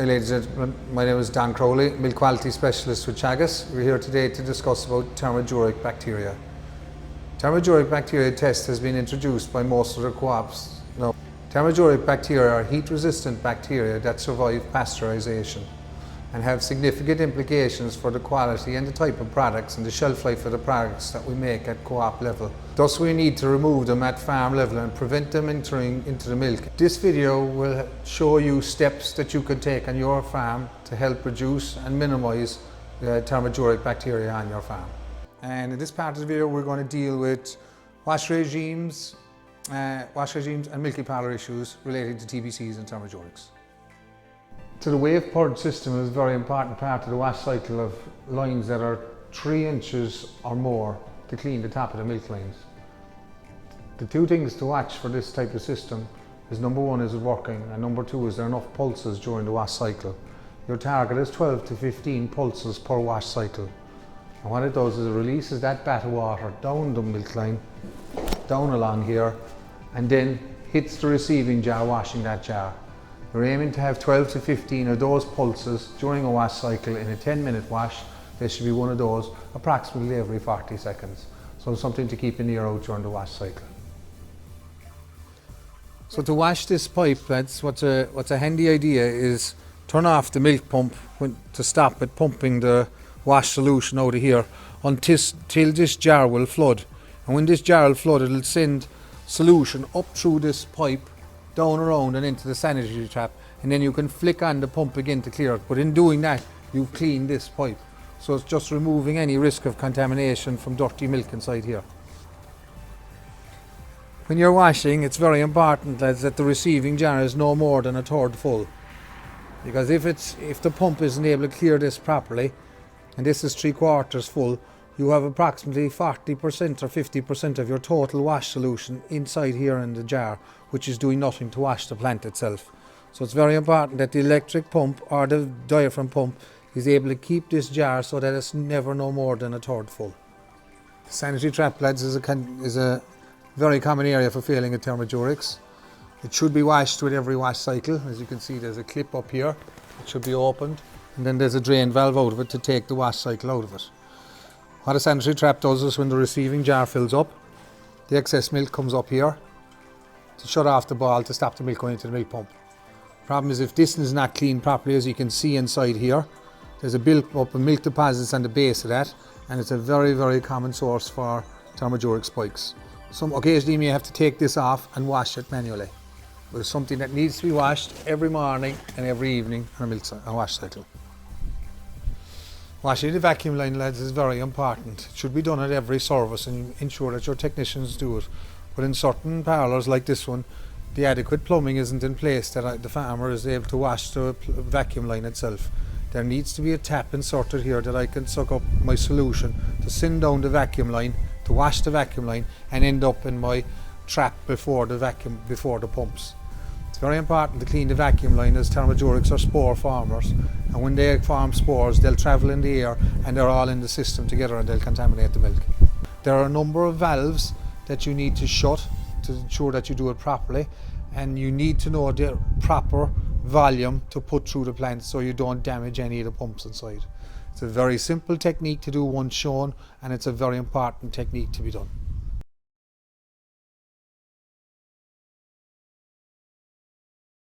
Hey ladies and gentlemen, my name is Dan Crowley, Milk Quality Specialist with Chagas. We're here today to discuss about Thermoduric bacteria. Thermoduric bacteria test has been introduced by most of the co-ops now. Thermoduric bacteria are heat-resistant bacteria that survive pasteurization and have significant implications for the quality and the type of products and the shelf life of the products that we make at co-op level. Thus we need to remove them at farm level and prevent them entering into the milk. This video will show you steps that you can take on your farm to help reduce and minimize the Thermoduric bacteria on your farm. And in this part of the video we're going to deal with wash regimes and milky parlour issues relating to TBCs and Thermodurics. So the wave purge system is a very important part of the wash cycle of lines that are 3 inches or more to clean the top of the milk lines. The two things to watch for this type of system is number 1, is it working, and number 2, is there enough pulses during the wash cycle. Your target is 12 to 15 pulses per wash cycle. And what it does is it releases that bath of water down the milk line, down along here, and then hits the receiving jar, washing that jar. We're aiming to have 12 to 15 of those pulses during a wash cycle in a 10-minute wash. There should be one of those approximately every 40 seconds. So something to keep an ear out during the wash cycle. So to wash this pipe, lads, what's a handy idea is turn off the milk pump to stop it pumping the wash solution out of here till this jar will flood. And when this jar will flood, it'll send solution up through this pipe, down around and into the sanitary trap, and then you can flick on the pump again to clear it. But in doing that, you've cleaned this pipe. So it's just removing any risk of contamination from dirty milk inside here. When you're washing, it's very important, lads, that the receiving jar is no more than a third full. Because if the pump isn't able to clear this properly, and this is 3/4 full, you have approximately 40% or 50% of your total wash solution inside here in the jar, which is doing nothing to wash the plant itself. So it's very important that the electric pump or the diaphragm pump is able to keep this jar so that it's never no more than a third full. The sanitary trap, lads, is a very common area for failing at Thermodurics. It should be washed with every wash cycle. As you can see, there's a clip up here. It should be opened, and then there's a drain valve out of it to take the wash cycle out of it. What a sanitary trap does is when the receiving jar fills up, the excess milk comes up here to shut off the ball to stop the milk going into the milk pump. Problem is, if this is not cleaned properly, as you can see inside here, there's a build-up of milk deposits on the base of that, and it's a very, very common source for Thermoduric spikes. Occasionally you may have to take this off and wash it manually. But it's something that needs to be washed every morning and every evening on a wash cycle. Washing the vacuum line, lads, is very important. It should be done at every service and ensure that your technicians do it. But in certain parlours like this one, the adequate plumbing isn't in place that the farmer is able to wash the vacuum line itself. There needs to be a tap inserted here that I can suck up my solution to send down the vacuum line, to wash the vacuum line, and end up in my trap before the pumps. It's very important to clean the vacuum line, as Thermodurics are spore formers, and when they form spores they'll travel in the air and they're all in the system together and they'll contaminate the milk. There are a number of valves that you need to shut to ensure that you do it properly, and you need to know the proper volume to put through the plant so you don't damage any of the pumps inside. It's a very simple technique to do once shown, and it's a very important technique to be done.